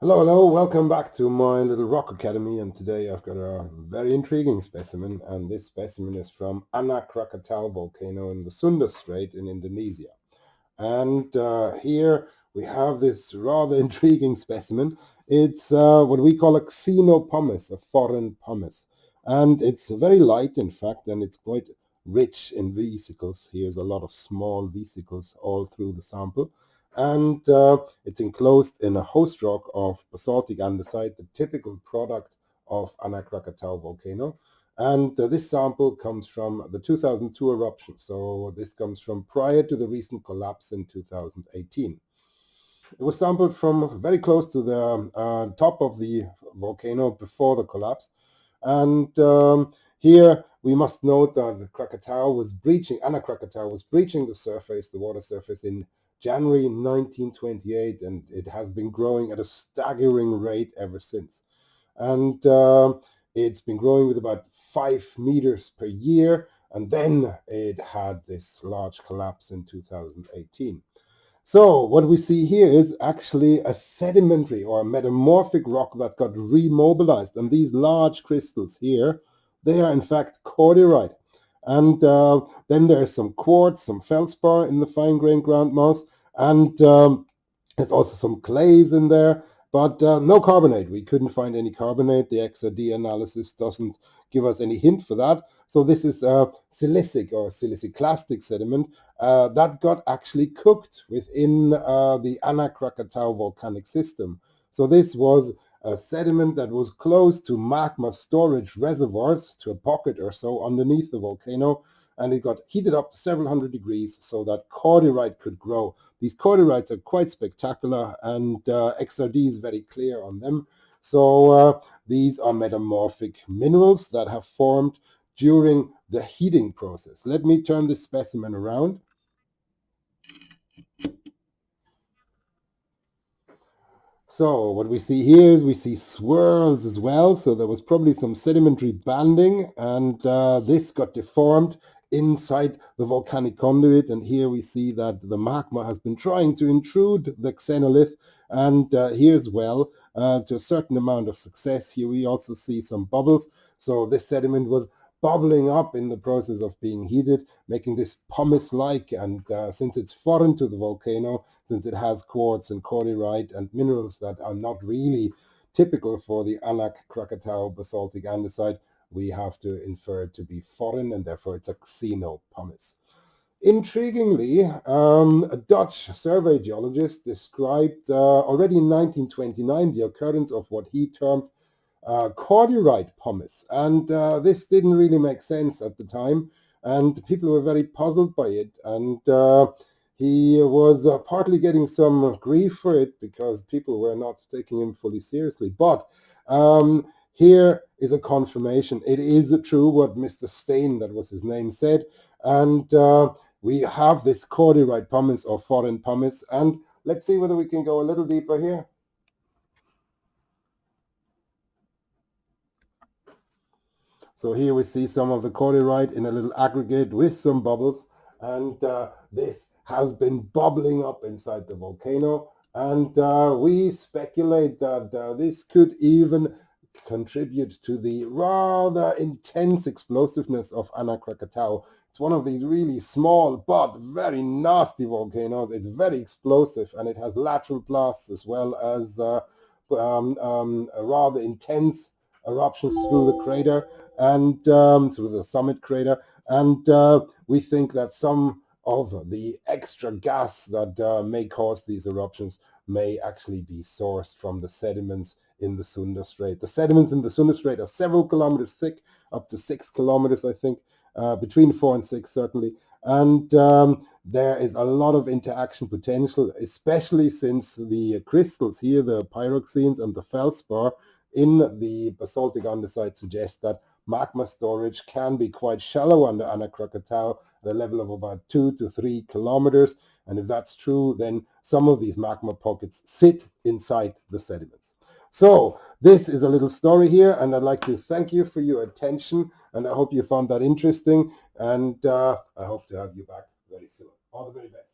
Hello, welcome back to my little rock academy, and today I've got a very intriguing specimen, and this specimen is from Anak Krakatau volcano in the Sunda Strait in Indonesia. And here we have this rather intriguing specimen. It's what we call a XENOPUMICE, a foreign pumice, and it's very light in fact, and it's quite rich in vesicles. Here's a lot of small vesicles all through the sample, and it's enclosed in a host rock of basaltic andesite, the typical product of Anak Krakatau volcano. And this sample comes from the 2002 eruption, so this comes from prior to the recent collapse in 2018. It was sampled from very close to the top of the volcano before the collapse, and here we must note that Anak Krakatau was breaching the surface, the water surface, in January 1928, and it has been growing at a staggering rate ever since. And it's been growing with about 5 meters per year, and then it had this large collapse in 2018. So what we see here is actually a sedimentary or a metamorphic rock that got remobilized, and these large crystals here, they are in fact cordierite. And then there's some quartz, some feldspar in the fine-grained ground moss, and there's also some clays in there, but no carbonate. We couldn't find any carbonate. The XRD analysis doesn't give us any hint for that. So this is silicic or siliciclastic sediment that got actually cooked within the Anak Krakatau volcanic system. So this was a sediment that was close to magma storage reservoirs, to a pocket or so underneath the volcano, and it got heated up to several hundred degrees so that cordierite could grow. These cordierites are quite spectacular, and XRD is very clear on them. So these are metamorphic minerals that have formed during the heating process. Let me turn this specimen around. So what we see here is we see swirls as well. So there was probably some sedimentary banding, and this got deformed inside the volcanic conduit. And here we see that the magma has been trying to intrude the xenolith, and here as well, to a certain amount of success. Here we also see some bubbles. So this sediment was bubbling up in the process of being heated, making this pumice-like. And since it's foreign to the volcano, since it has quartz and cordierite and minerals that are not really typical for the Anak Krakatau basaltic andesite, we have to infer it to be foreign, and therefore it's a xeno-pumice. Intriguingly, a Dutch survey geologist described already in 1929 the occurrence of what he termed cordierite pumice, and this didn't really make sense at the time, and people were very puzzled by it, and he was partly getting some grief for it because people were not taking him fully seriously. But here is a confirmation. It is true what Mr. Stain, that was his name, said, and we have this cordierite pumice or foreign pumice, and let's see whether we can go a little deeper here. So here we see some of the cordierite in a little aggregate with some bubbles, and this has been bubbling up inside the volcano, and we speculate that this could even contribute to the rather intense explosiveness of Anak Krakatau. It's one of these really small but very nasty volcanoes. It's very explosive, and it has lateral blasts as well as a rather intense eruptions through the crater and through the summit crater, and we think that some of the extra gas that may cause these eruptions may actually be sourced from the sediments in the Sunda Strait. The sediments in the Sunda Strait are several kilometers thick, up to 6 kilometers, I think, between 4 and 6 certainly, and there is a lot of interaction potential, especially since the crystals here, the pyroxenes and the feldspar in the basaltic andesite, suggest that magma storage can be quite shallow under Anak Krakatau at a level of about 2 to 3 kilometers. And if that's true, then some of these magma pockets sit inside the sediments. So this is a little story here, and I'd like to thank you for your attention, and I hope you found that interesting, and I hope to have you back very soon. All the very best.